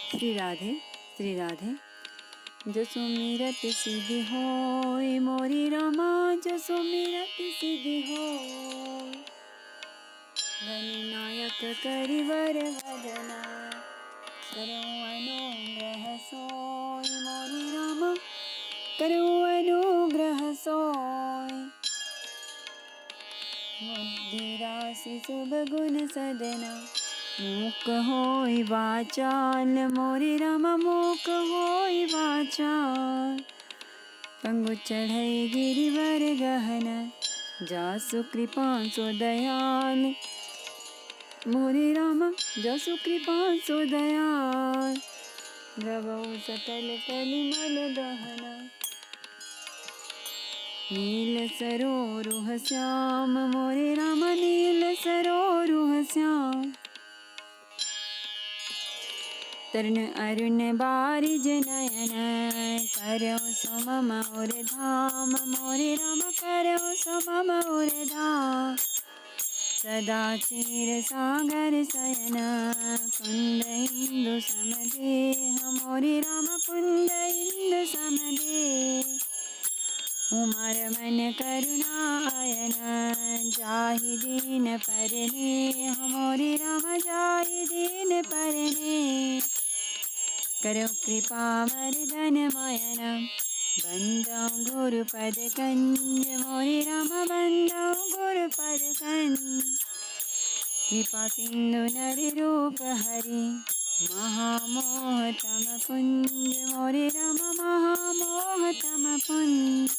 श्री राधे श्री राधे। जो सुमिरत सिद्धि होय मोरी रमा, जो सुमिरत सिद्धि होय। गणनायक करिवर वदना, करो अनुग्रह सोय मोरी रमा, करो अनुग्रह सोय। बुद्धि राशि शुभ गुण सदना, मूक होय वाचाल मोरी रमा, मूक होय वाचाल। पंगु चढ़ई गिरिवर गहना, जासु कृपा सो दयाल मोरी रमा, जासु कृपा सो दयाल। द्रवहु सकल कलिमल दहना, नील सरोरुह श्याम मोरे राम, नील सरोरुह श्याम। तरुण अरुण बारिज नयन, करो सो मम और धाम मोरे राम, करो सो मम और धाम। सदा क्षीर सागर शयन, कुंद इंदु समदेह मोरे राम, कुंद इंदु समदेह। उमर मन करुणायन, जाहि दीन परने मोरे राम, जाहि दीन परने। करो कृपा वरदन मयन, बंदौ गुरुपद कंज मोरे राम, बंदौ गुरुपद कंज। कृपा सिंधु नर रूप हरि, महामोह तम पुंज मोरे राम, महामोह तम पुंज।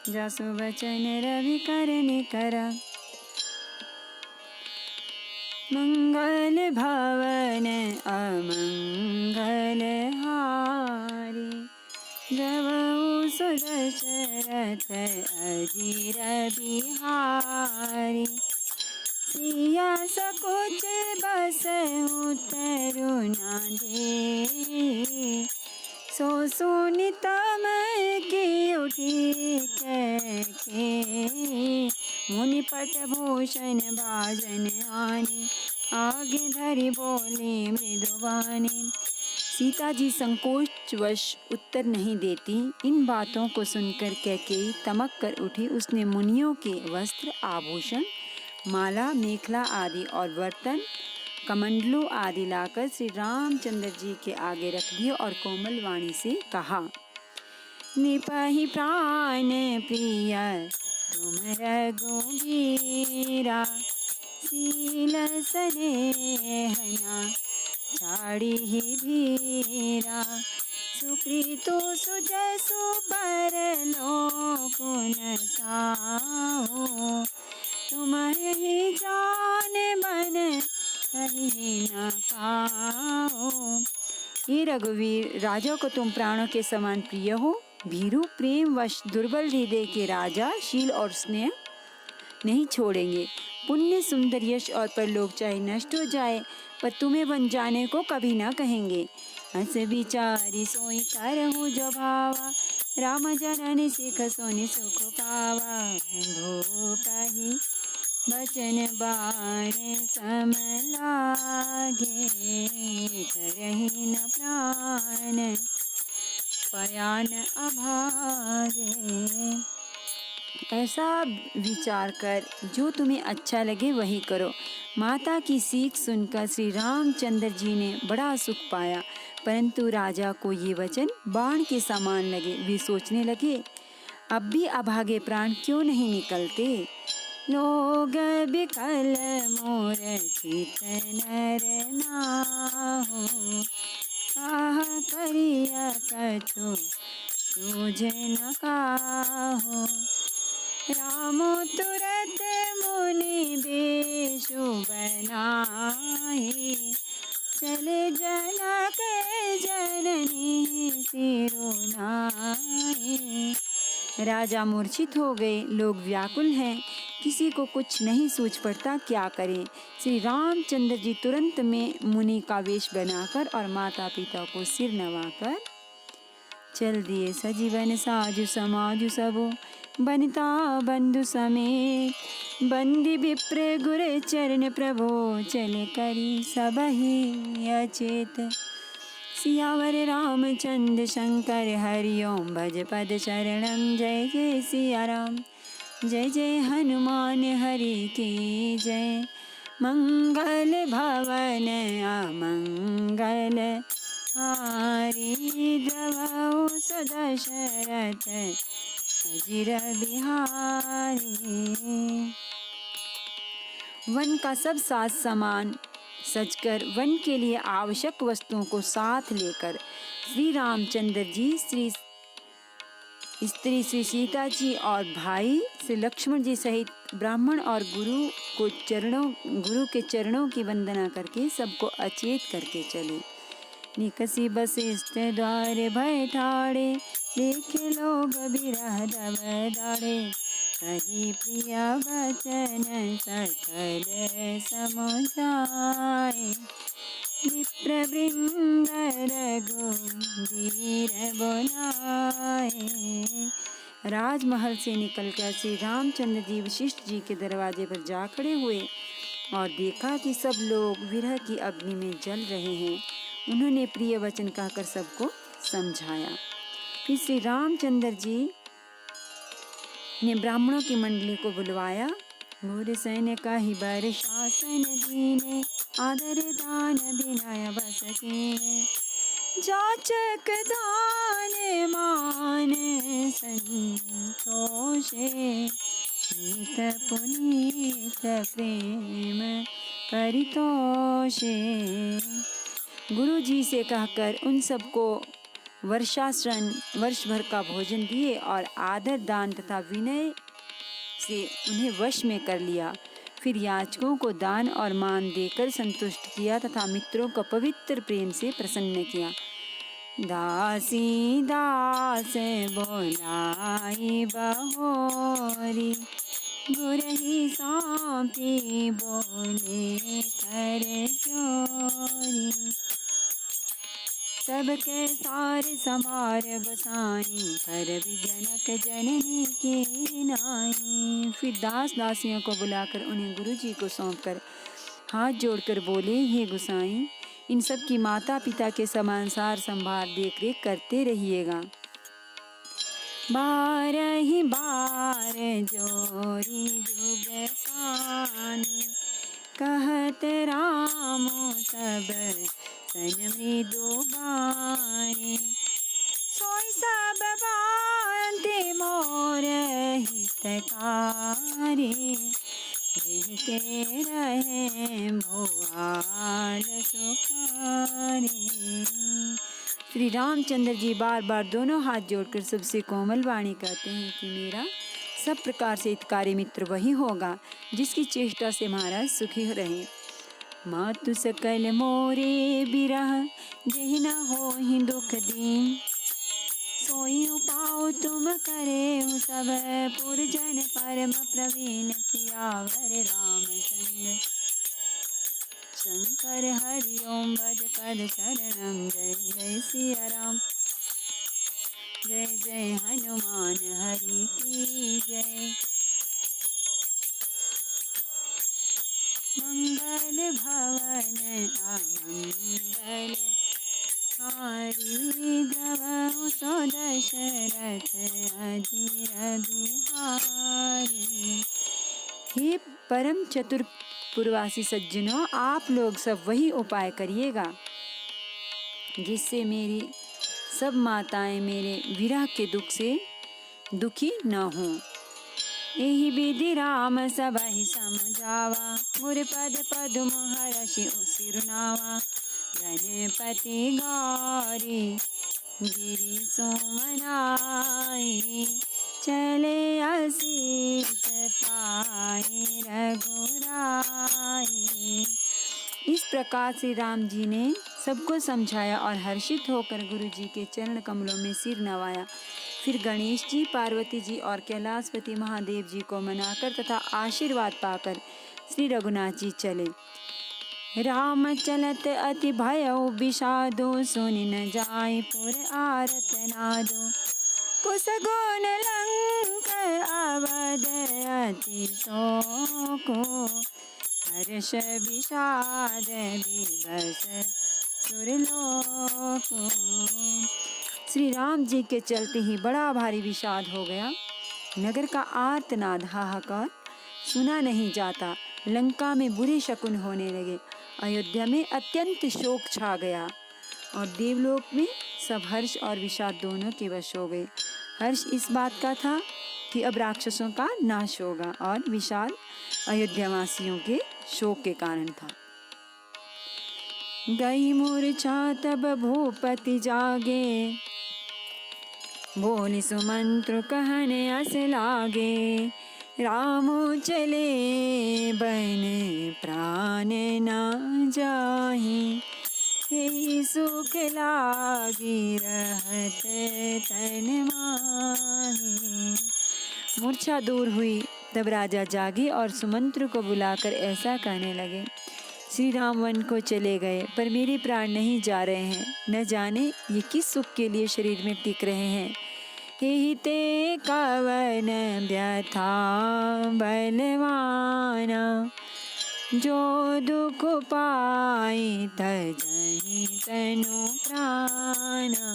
जासु वचन रवि करनि करा, मंगल भवन अमंगल हारी। द्रवहु सुदशरथ अजीर बिहारी, सिया सकुच बसहु तरुना दे। सो सुनितम की उठी के, मुनिपट भूषण भाजन आने। आगे धरि बोले मृदुवानी। सीता जी संकोचवश उत्तर नहीं देती। इन बातों को सुनकर कैकेयी तमक कर उठी। उसने मुनियों के वस्त्र, आभूषण, माला, मेखला आदि और बर्तन, कमंडलू आदि लाकर श्री रामचंद्र जी के आगे रख दिए और कोमल वाणी से कहा, निपहि प्राण प्रिय तुम रघुबीरा। शील स्नेहना छाड़िहि भीरा, सुकृतो सुजसु परलोक न साहु। तुम्हें जान मन कहीं न काहू। हे रघुवीर, राजा को तुम प्राणों के समान प्रिय हो। भीरु, प्रेम वश दुर्बल हृदय के राजा शील और स्नेह नहीं छोड़ेंगे। पुण्य, सुंदर यश और परलोक चाहे नष्ट हो जाए, पर तुम्हें बन जाने को कभी न कहेंगे। हंस विचारी सोई करहु जो भावा, राम जननी सिख सोनि सुख पावा। भूपहि बचन बाण सम लागे, करहि न प्राण पयान अभागे। ऐसा विचार कर जो तुम्हें अच्छा लगे वही करो। माता की सीख सुनकर श्री रामचंद्र जी ने बड़ा सुख पाया, परंतु राजा को ये वचन बाण के समान लगे। वे सोचने लगे, अब भी अभागे प्राण क्यों नहीं निकलते। लोग बिकल मूर्छित नर नाहु, आह करिया कछु सूझ न काहू। राम तुरत मुनि बेशु बनाए, चले जनक जननी सिरु नाए। राजा मूर्छित हो गए। लोग व्याकुल हैं, किसी को कुछ नहीं सूझ पड़ता क्या करें। श्री रामचंद्र जी तुरंत में मुनि का वेश बनाकर और माता पिता को सिर नवाकर चल दिए। सजीवन साजु समाजु सबो, बनिता बंधु समेत। बंदी विप्र गुर चरण प्रभो, चले करी सब ही अचेत। सियावर रामचंद्र शंकर हरि ओम, भज पद शरणम। जय जय सिया राम, जय जय हनुमान हरि की जय। मंगल भवन अमंगल हारी, द्रवहु सुदशरथ अजिर बिहारी। वन का सब साज सामान सजकर वन के लिए आवश्यक वस्तुओं को साथ लेकर श्री रामचंद्र जी, स्त्री श्री सीता जी और भाई श्री लक्ष्मण जी सहित ब्राह्मण और गुरु के चरणों की वंदना करके सबको अचेत करके चले। निकसी वशिष्ठ द्वार भय ठाड़े, देखे लोग बिरह दब दाड़े। कही प्रिय वचन सकल समुझाए, विप्रवृंद रघुबीर बोलाए। राजमहल से निकलकर श्री रामचंद्र जी वशिष्ठ जी के दरवाजे पर जा खड़े हुए और देखा कि सब लोग विरह की अग्नि में जल रहे हैं। उन्होंने प्रिय वचन कहकर सबको समझाया। फिर श्री रामचंद्र जी ने ब्राह्मणों की मंडली को बुलवाया। घोर सैन्य कहि बर शासन दीने, आदर दान विनय बस कीने। जाचक दान मान संतोषे, नीत पुनीत प्रेम परितोषे। गुरु जी से कहकर उन सबको वर्षासन वर्ष भर का भोजन दिए और आदर दान तथा विनय से उन्हें वश में कर लिया। फिर याचकों को दान और मान देकर संतुष्ट किया तथा मित्रों को पवित्र प्रेम से प्रसन्न किया। दासी दास बोलाई बहोरी, गुरहि सौंपी बोले कर जोरी। सबके सार समार गोसाई, कर विजनक जननी के नाई। फिर दास दासियों को बुलाकर उन्हें गुरु जी को सौंपकर हाथ जोड़कर बोले, हे गोसाई, इन सब की माता पिता के समान सार संभार देख रेख करते रहिएगा। बार ही बार जोरी जुग कानी, कहत रामो सब सन मृदु बानी। सोई सब बांते मोर हितकारी, रहते रहे भुआल सुखारी। श्री रामचंद्र जी बार बार दोनों हाथ जोड़कर सबसे कोमल वाणी कहते हैं कि मेरा सब प्रकार से हितकारी मित्र वही होगा जिसकी चेष्टा से महाराज सुखी रहे। मातु सकल मोरे बिरह, जेहि न होहि दुख दीन। सोई उपाउ तुम करे हूँ सब, पुरजन परम प्रवीण। सियावर रामचंद्र शंकर हरि ओम, भज पद शरणम। जय जय सिया राम, जय जय हनुमान हरि की जय। मंगल भवन अमंगल हारी, द्रवहु सो दशरथ अजिर बिहारी। हे परम चतुर पूर्वासी सज्जनों, आप लोग सब वही उपाय करिएगा जिससे मेरी सब माताएं मेरे विरह के दुख से दुखी न हों। एहि विधि राम सबहि समझावा, गुर पद पद्म हरषि सिरुनावा। गणपति गौरी गिरि सोमनाई, चले असीस पाए रघुराई। इस प्रकार से राम जी ने सबको समझाया और हर्षित होकर गुरु जी के चरण कमलों में सिर नवाया। फिर गणेश जी, पार्वती जी और कैलाशपति महादेव जी को मनाकर तथा आशीर्वाद पाकर श्री रघुनाथ जी चले। राम चलत अति भयउ विषादो, सुनि न जाय पुर आरत नादो। कुसगुन लंक अवध अति शोको, हर्ष विषाद विभस सुरलोको। श्री राम जी के चलते ही बड़ा भारी विषाद हो गया। नगर का आर्तनाद हाहाकार सुना नहीं जाता। लंका में बुरे शकुन होने लगे। अयोध्या में अत्यंत शोक छा गया और देवलोक में सब हर्ष और विषाद दोनों के वश हो गए। हर्ष इस बात का था कि अब राक्षसों का नाश होगा और विषाद अयोध्यावासियों के शोक के कारण था। गई मूर्छा तब भूपति जागे, बोली सुमंत्र कहने अस लागे। राम चले बन प्राण न जाहि, हे सुख लागी रहत तन माहि। मूर्छा दूर हुई तब राजा जागे और सुमंत्र को बुलाकर ऐसा कहने लगे, श्री राम वन को चले गए पर मेरे प्राण नहीं जा रहे हैं। न जाने ये किस सुख के लिए शरीर में टिक रहे हैं। हे ते कवन व्यथा बलवाना, जो दुख पाई तजहि तनु प्राणा।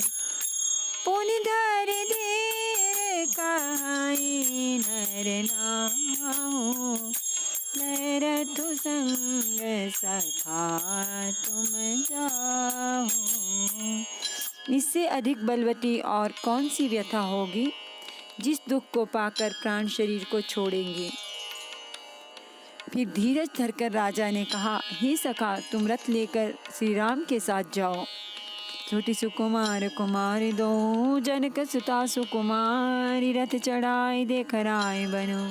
पुनि धर धीर कहाई नर नाहु, रथु संग सखा तुम जाओ। इससे अधिक बलवती और कौन सी व्यथा होगी जिस दुख को पाकर प्राण शरीर को छोड़ेंगे। फिर धीरज धरकर राजा ने कहा, हे सखा तुम रथ लेकर श्री राम के साथ जाओ। छोटी सुकुमार कुमारी दो, जनक सुता सुकुमारी, रथ चढ़ाई देख राय बनो,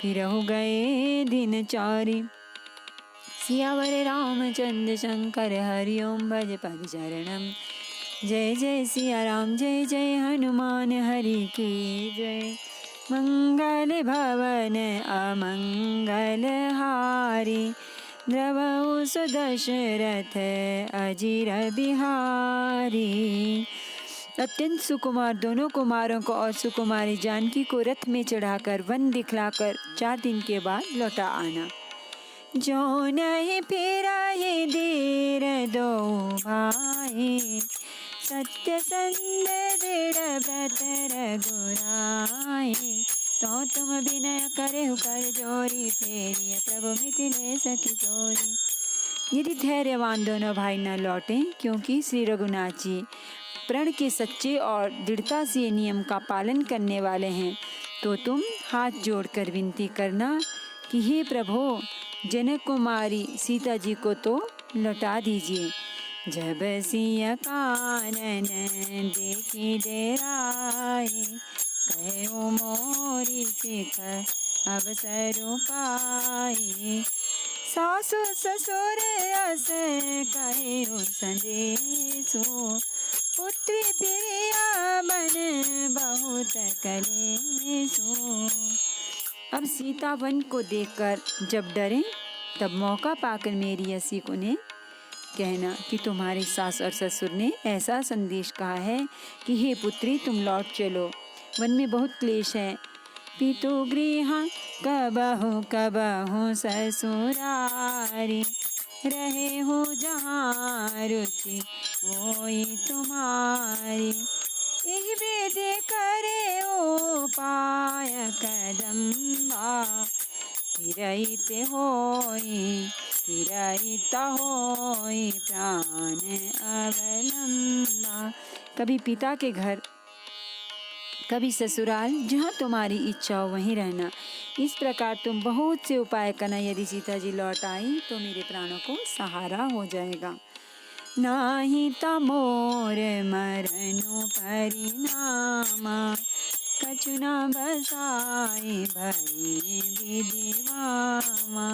फिर हो गए दिन चारि। सियावर रामचंद्र शंकर हरिओम भज पद चरणम। जय जय सिया राम जय जय हनुमान हरि की जय। मंगल भवन अमंगल हारी, द्रवहु सुदशरथ अजिर बिहारी। अत्यंत सुकुमार दोनों कुमारों को और सुकुमारी जानकी को रथ में चढ़ाकर वन दिखलाकर 4 दिन के बाद लौटा आना। जो नहीं फिरा ये धीर दो भाई, सत्य संग दृढ़ व्रत रघुराई। तो तुम विनय करे कर जोरी, फेरिय प्रभु मिथिलेश किशोरी। यदि धैर्यवान दोनों भाई न लौटे, क्योंकि श्री रघुनाथ जी प्रण के सच्चे और दृढ़ता से नियम का पालन करने वाले हैं, तो तुम हाथ जोड़कर विनती करना कि हे प्रभु जनक कुमारी सीता जी को तो लौटा दीजिए। जब सिया कानन देखी डेराए, कहो मोरी सिख अवसर पाए। सासु ससुर अस कहो संदेशो, पुत्री प्रिया मन बहुत कलेशो। अब सीता वन को देखकर जब डरे, तब मौका पाकर मेरी असी को ने कहना कि तुम्हारे सास और ससुर ने ऐसा संदेश कहा है कि हे पुत्री तुम लौट चलो, वन में बहुत क्लेश है। पितु गृह कबहु कबहु ससुरारी, रहे हो जहाँ रुचि होई तुम्हारी। यही वेदे करे उपाय कदम्बा, फिरैत होई प्राण अवलंबा। कभी पिता के घर, कभी ससुराल, जहाँ तुम्हारी इच्छा हो वहीं रहना। इस प्रकार तुम बहुत से उपाय करना। यदि सीता जी लौट आई तो मेरे प्राणों को सहारा हो जाएगा। नाही तमोर मरनु परिणामा, कछु न बसाए भये विधिवामा।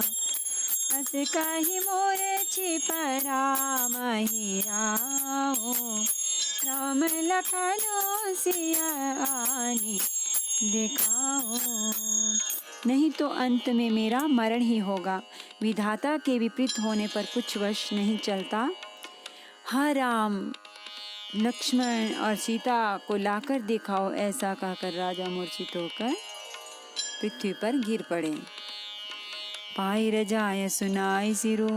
अस कहि मोर छिपरा महिराओ, राम लखनो सिया आनी दिखाओ। नहीं तो अंत में मेरा मरण ही होगा। विधाता के विपरीत होने पर कुछ वश नहीं चलता। हाँ राम, लक्ष्मण और सीता को लाकर दिखाओ, ऐसा कहकर राजा मूर्छित होकर पृथ्वी पर गिर पड़े। पाई रजाय सुनाई सिरो,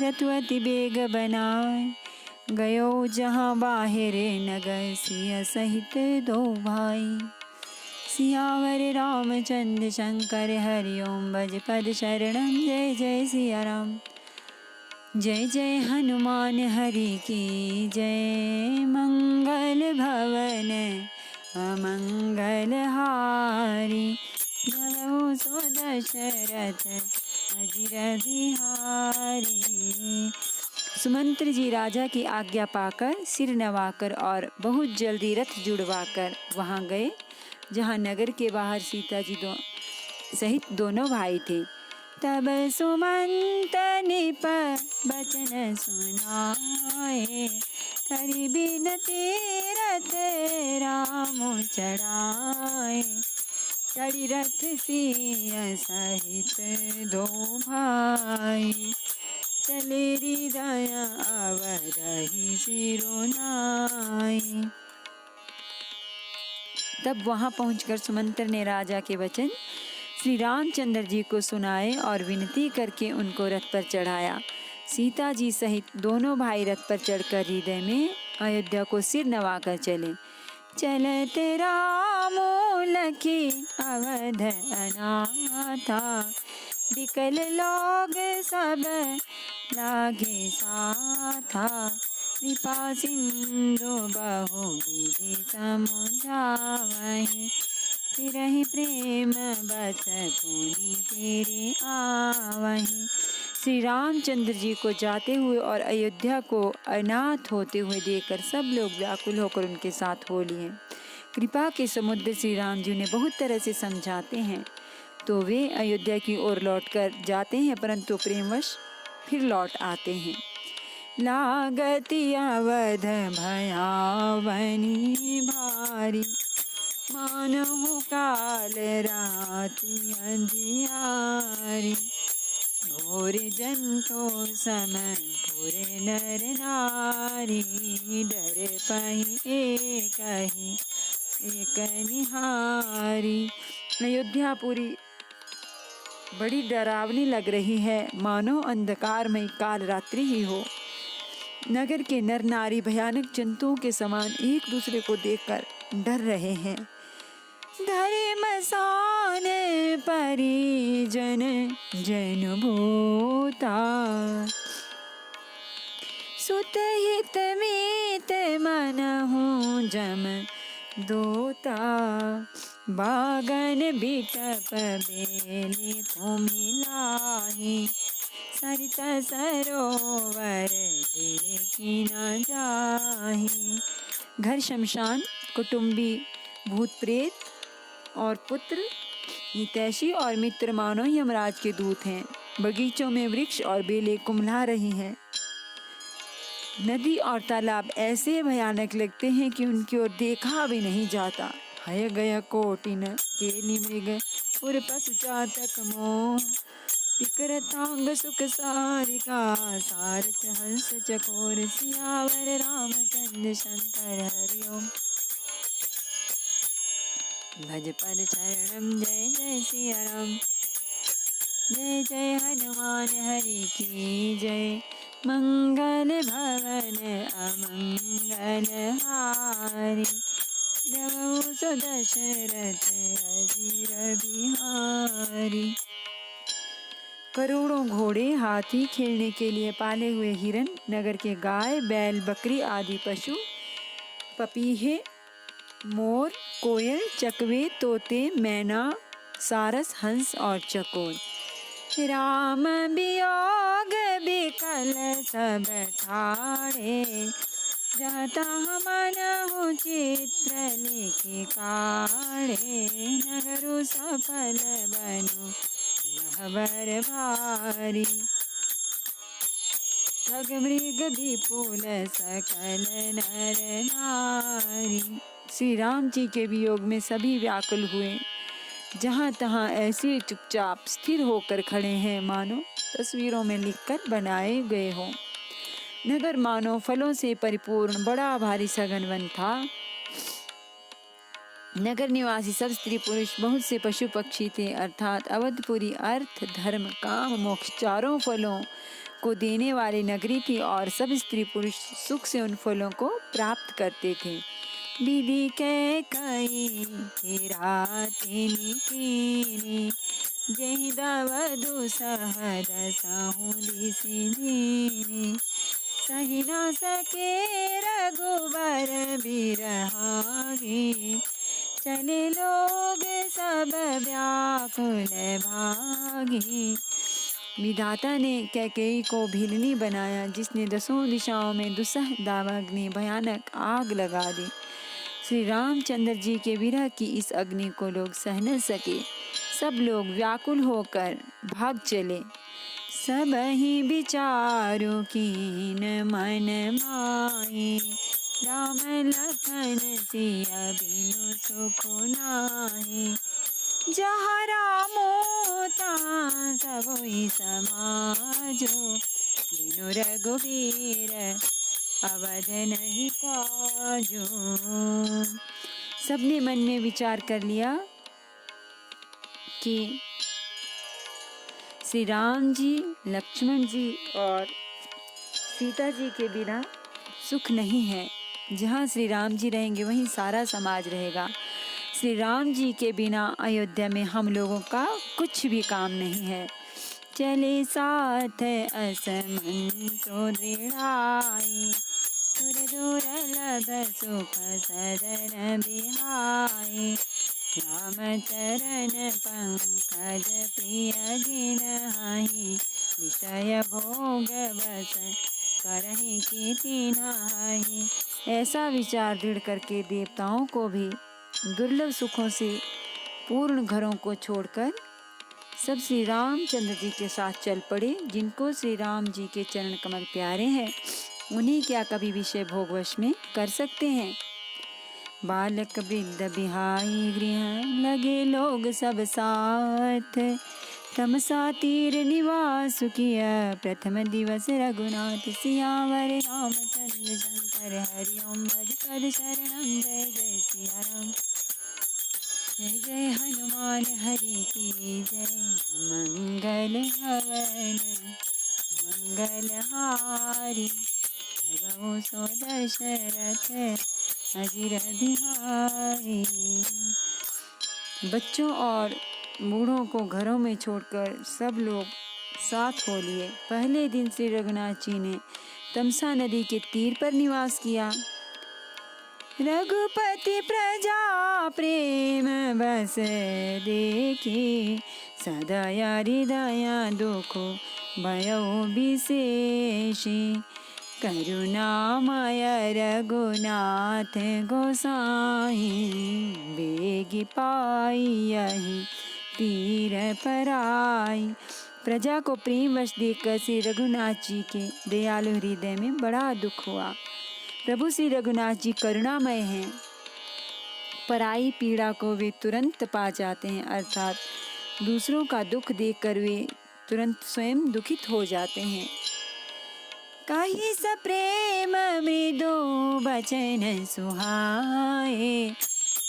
रतुअति बेग बनाए, गयो जहाँ बाहिरे नगर, सिया सहित दो भाई। सियावर रामचंद्र शंकर हरिओम, भज पद शरणम, जय जय सिया राम। जय जय हनुमान हरि की जय, मंगल भवन अमंगल हारी, जय सो दशरथ अजिर बिहारी। सुमंत्र जी राजा की आज्ञा पाकर सिर नवाकर और बहुत जल्दी रथ जुड़वाकर वहां गए जहां नगर के बाहर सीता जी सहित दोनों भाई थे। तब सुमंत निप बचन सुनाए, करि बिनती रथ राम चढ़ाए, चढ़ी रथ सिया सहित दो भाई, चले हृदय अवधहि सिरोनाई। तब वहां पहुंचकर सुमंत्र ने राजा के वचन श्री रामचंद्र जी को सुनाए और विनती करके उनको रथ पर चढ़ाया। सीता जी सहित दोनों भाई रथ पर चढ़कर हृदय में अयोध्या को सिर नवाकर चले। चलते राम लखी अवध अनाथा, बिकल लोग सब लागे साथा, कृपा सिंधु बहु विधि समुझावहि, फिरहि प्रेम बस पुनि तेरे आवहि। श्री रामचंद्र जी को जाते हुए और अयोध्या को अनाथ होते हुए देखकर सब लोग व्याकुल होकर उनके साथ हो लिए। कृपा के समुद्र श्री राम जी ने बहुत तरह से समझाते हैं तो वे अयोध्या की ओर लौटकर जाते हैं, परंतु प्रेमवश फिर लौट आते हैं। लागति अवध भयावनी भारी, मानहु काल राति अंधियारी, घोर जंतो समय पुर नर नारी, डर पहि एक निहारी। अयोध्यापुरी बड़ी डरावनी लग रही है, मानो अंधकारमय काल रात्रि ही हो। नगर के नर नारी भयानक जंतुओं के समान एक दूसरे को देखकर डर रहे हैं। धर्म सान परिजन जन भूता, सुत हित मीत मनहु जम दोता, बागन बिटप बेली भूमि लाही, सरित सरोवर देखी न जाही। घर शमशान, कुटुंबी भूत प्रेत और पुत्र हितैषी और मित्र मानो यमराज के दूत हैं। बगीचों में वृक्ष और बेलें कुम्हला रही हैं। नदी और तालाब ऐसे भयानक लगते हैं कि उनकी ओर देखा भी नहीं जाता। हय गय कोटिन केली मृग पुर पशु चातक मोह, पिकरतांग सुख सारिका सारथ हंस चकोर, सियावर रामचंद्र शंकर हरिओम, भज पद चरणम, जय जय सिया राम। जय जय हनुमान हरि की जय, मंगल भवन अमंगल हारी, जय सो दशरथ अजिर बिहारी। करोड़ों घोड़े, हाथी, खेलने के लिए पाले हुए हिरन, नगर के गाय, बैल, बकरी आदि पशु, पपीहे, मोर, कोयल, चकवे, तोते, मैना, सारस, हंस और चकोर, राम वियोग बिकल सब ठाड़े, जहाँ तहाँ मनहु चित्र लिखि काढ़े, नगरु सफल बनु रहबर भारी, खग मृग विपुल सकल नर नारी। श्री राम जी के वियोग में सभी व्याकुल हुए। जहाँ तहाँ ऐसे चुपचाप स्थिर होकर खड़े हैं मानो तस्वीरों में लिखकर बनाए गए हों। नगर मानो फलों से परिपूर्ण बड़ा भारी सघन वन था। नगर निवासी सब स्त्री पुरुष, बहुत से पशु पक्षी थे, अर्थात अवधपुरी अर्थ धर्म काम मोक्ष चारों फलों को देने वाली नगरी थी और सब स्त्री पुरुष सुख से उन फलों को प्राप्त करते थे। विधि के कई रातिनी कीनी, जहि दवधु सहर सहुली सिंधीनी, सही न सके रघुबर बिरहागी, चले लोग सब व्याकुल भागी। विधाता ने कैकेयी को भीलनी बनाया, जिसने दसों दिशाओं में दुस्सह दावाग्नि भयानक आग लगा दी। श्री रामचंद्र जी के विरह की इस अग्नि को लोग सह न सके, सब लोग व्याकुल होकर भाग चले। सब ही विचारों कीन मन माही, राम लखन सिया बिनु सुख नाही, जहाँ रामो तहाँ सबोई समाजो, बिनु रघुबीर अवध नहीं काजो। सबने मन में विचार कर लिया कि श्री राम जी, लक्ष्मण जी और सीता जी के बिना सुख नहीं है। जहाँ श्री राम जी रहेंगे वहीं सारा समाज रहेगा। श्री राम जी के बिना अयोध्या में हम लोगों का कुछ भी काम नहीं है। चले साथ असमंतो दृढ़ाई, सुर दुर्लभ सुख सदन बिहाई, राम चरण पंकज प्रिय गिनहि, विषय भोग बस करहि कीति नाहि। ऐसा विचार दृढ़ करके देवताओं को भी दुर्लभ सुखों से पूर्ण घरों को छोड़कर सब श्री रामचंद्र जी के साथ चल पड़े। जिनको श्री राम जी के चरण कमल प्यारे हैं, उन्हें क्या कभी विषय भोगवश में कर सकते हैं। बालक वृद्ध बिहाई गृह, लगे लोग सब साथ, तमसा तीर निवास किया, प्रथम दिवस रघुनाथ सियावर रामचंद्र शंकर हरि ओम भज पद शरणम, जय जय सिया राम, जय जय हनुमान हरि की जय, मंगल हवन मंगल हारी, जगो सो दशरथ अजिर बिहारी। बच्चों और बूढ़ों को घरों में छोड़कर सब लोग साथ हो लिए। पहले दिन श्री रघुनाथ जी ने तमसा नदी के तीर पर निवास किया। रघुपति प्रजा प्रेम बस देखी, सदया हृदय दुख भयो विशेषी, करुणामय रघुनाथ गोसाई, बेगी पाई यही तीर पराई। प्रजा को प्रेम वश देखकर श्री रघुनाथ जी के दयालु हृदय में बड़ा दुख हुआ। प्रभु श्री रघुनाथ जी करुणामय हैं, पराई पीड़ा को वे तुरंत पा जाते हैं, अर्थात दूसरों का दुख देखकर वे तुरंत स्वयं दुखित हो जाते हैं। कहि स प्रेम मृदु बचन सुहाए,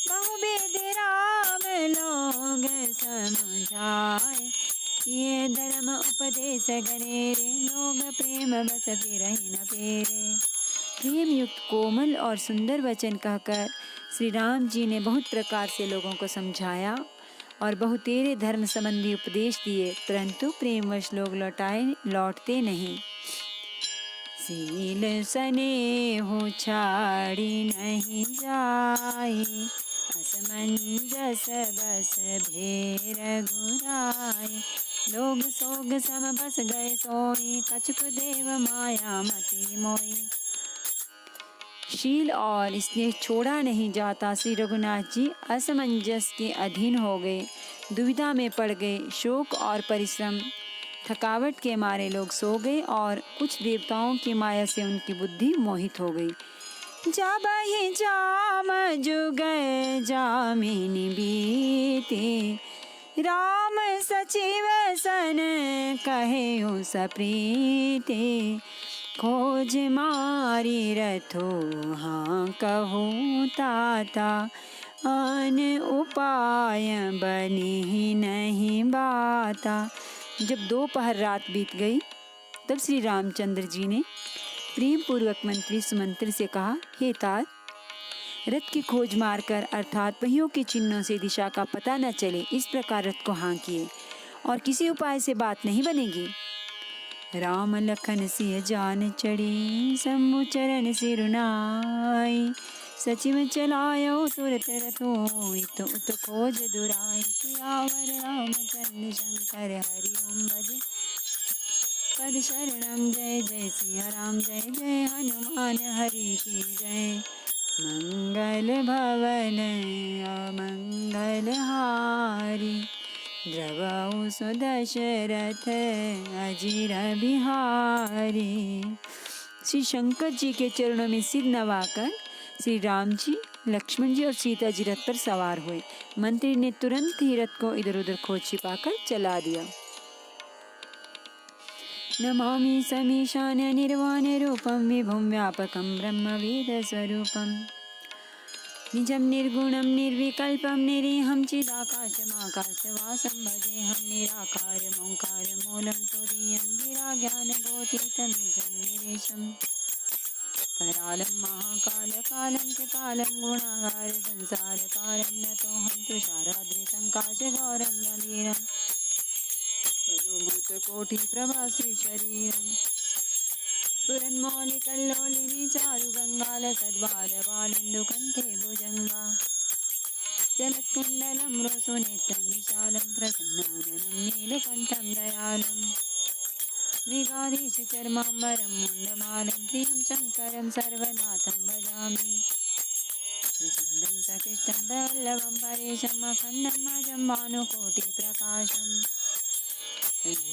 बहुविध राम लोग समझाए, ये धर्म उपदेश गनेरे, लोग प्रेम बस फिरहि न फेरे। प्रेम युक्त कोमल और सुंदर वचन कहकर श्री राम जी ने बहुत प्रकार से लोगों को समझाया और बहुतेरे धर्म संबंधी उपदेश दिए, परंतु प्रेमवश लोग लौटते नहीं। सील स्नेह छाड़ी नहीं जाए, असमंजस बस भेर घुराए, लोग सोग सम बस गए सोई, कछुक देव माया मति मोई। शील और स्नेह छोड़ा नहीं जाता। श्री रघुनाथ जी असमंजस के अधीन हो गए, दुविधा में पड़ गए। शोक और परिश्रम थकावट के मारे लोग सो गए और कुछ देवताओं की माया से उनकी बुद्धि मोहित हो गई। जाबहि जाम जुग जामिनी बीते, राम सचिव सन कहे सप्रीते, खोज मारी रथो हाँ कहूँ ताता, आन उपाय बने ही नहीं बाता। जब दोपहर रात बीत गई तब श्री रामचंद्र जी ने प्रेम पूर्वक मंत्री सुमंत्र से कहा, हे तात, रथ की खोज मारकर अर्थात पहियों के चिन्हों से दिशा का पता न चले इस प्रकार रथ को हाँकिए, और किसी उपाय से बात नहीं बनेगी। राम लखन सिय जान चढ़ी, शंभु चरण सिरुनाई, सचिव चलायो तुरत रथों, इत उत खोज दुराई। सियावर रामचंद्र शंकर हरि ओम भज पद शरणम। जय जय सिया राम, जय जय हनुमान हरि की जय। मंगल भवन अमंगल हारी, द्रवहु सुदशरथ अजिर बिहारी। श्री शंकर जी के चरणों में सिर नवाकर श्री राम जी, लक्ष्मण जी और सीता जी रथ पर सवार हुए। मंत्री ने तुरंत ही रथ को इधर उधर खोज छिपाकर चला दिया। नमामि समीशान्य निर्वाण रूपम, विभुम व्यापकम ब्रह्म वेद स्वरूपम, निजं निर्गुणं निर्विकल्पं निरीहं चिदाकाशमाकाशवासं भजेऽहं निराकारमोङ्कारमूलं तुरीयं गिराज्ञानबोधितमीशं निरीशम्। करालं महाकालकालं त्रिकालं गुणागार संसारकारं, नतोऽहं तुषाराद्रिसङ्काशगौरं गम्भीरं, करोभूतकोटिप्रभाश्री शरीरम्। स्फुरन्मौलिकल्लोलिनी चारुगङ्गाल सद्बालबालेन्दुकण्ठे भुजङ्गा, जलत्कुण्डलं रोसुनेत्रं विशालं प्रसन्नाननं नीलकण्ठं दयालं, मृगाधीशचर्माम्बरं मुण्डमालं प्रियं शङ्करं सर्वनाथं भजामि। प्रचण्डं सकृष्टं प्रवल्लभं परेशम् अखण्डम् अजं भानुकोटिप्रकाशम्,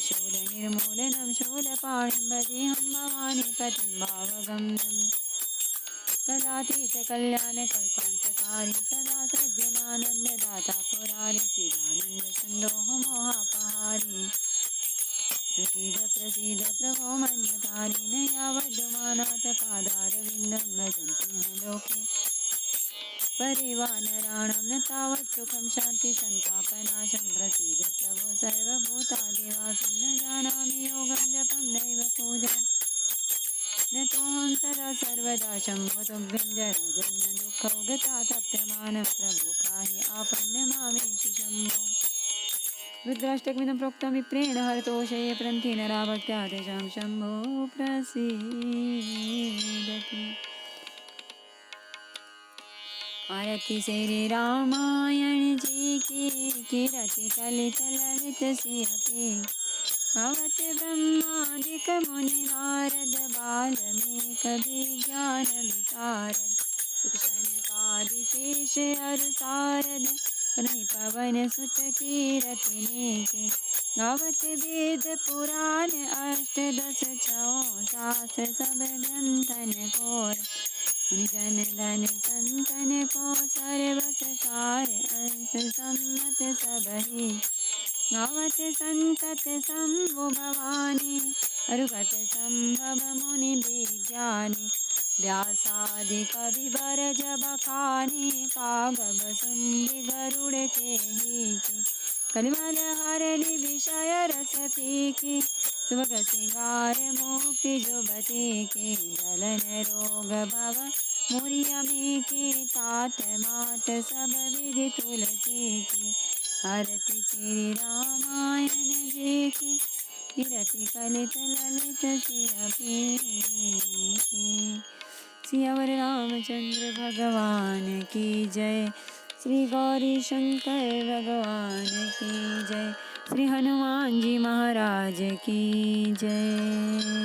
शूलनिर्मूलनं शूलपाणिं भजेऽहं भवानीपतिं भावगम्यं, कदातीतकल्याणकल्पान्तकारी सदा सज्जनानन्ददाता पुरारी, चिदानन्दसन्दोह मोहापहारी। प्रसीद प्रसीद प्रभो मन्यतारी, न यावद्मानाथ पादारविन्दं भजन्त्यः लोके परिवानराणां, न तावत् सुखं शान्ति सन्तापनाशं। प्रसीद प्रभो सर्वभूतादिवासं, न जानामि योगं जपं नैव पूजां, न तोऽहं सदा सर्वदा शम्भुतुभ्यं जराजन्म दुःखौगता तप्यमानं। प्रभो पाहि आपन्न मामेषु शम्भो। रुद्राष्टकमिदं प्रोक्तं विप्रेण हरतोषये, प्रन्ति नरा भक्त्या तेषां शम्भो प्रसीदति। आरती श्री रामायण जी की, कीरति कलित ललित सियपि, भवत ब्रह्मादिक मुनि नारद बाल्मीक विज्ञान विशारद, सुख सनकादि शेष अरु सारद, पुनि पवन सुत कीरति नेके, गावत वेद पुराण अष्टदश छौ शास्त्र सब ग्रंथन कोर, मुनि जन धन संतन को सर्वस सार अंश सम्मत सबहि, गावत संतत शंभु भवानी, अरुगत संभव मुनि विज्ञानी, व्यासादि कवि बरज बखानी, कागब सुंदि गरुड़ के ही की, कलिमल हरनि विषय रस पीकी, सुभग सिंगार मुक्ति जुबती की, जलन रोग भव मुरियमी की, तात मात सब विधि तुलसी की। आरती श्री रामायण जी की, कीरति कलित ललित सियपि। सियावर रामचंद्र भगवान की जय। श्री गौरी शंकर भगवान की जय। श्री हनुमान जी महाराज की जय।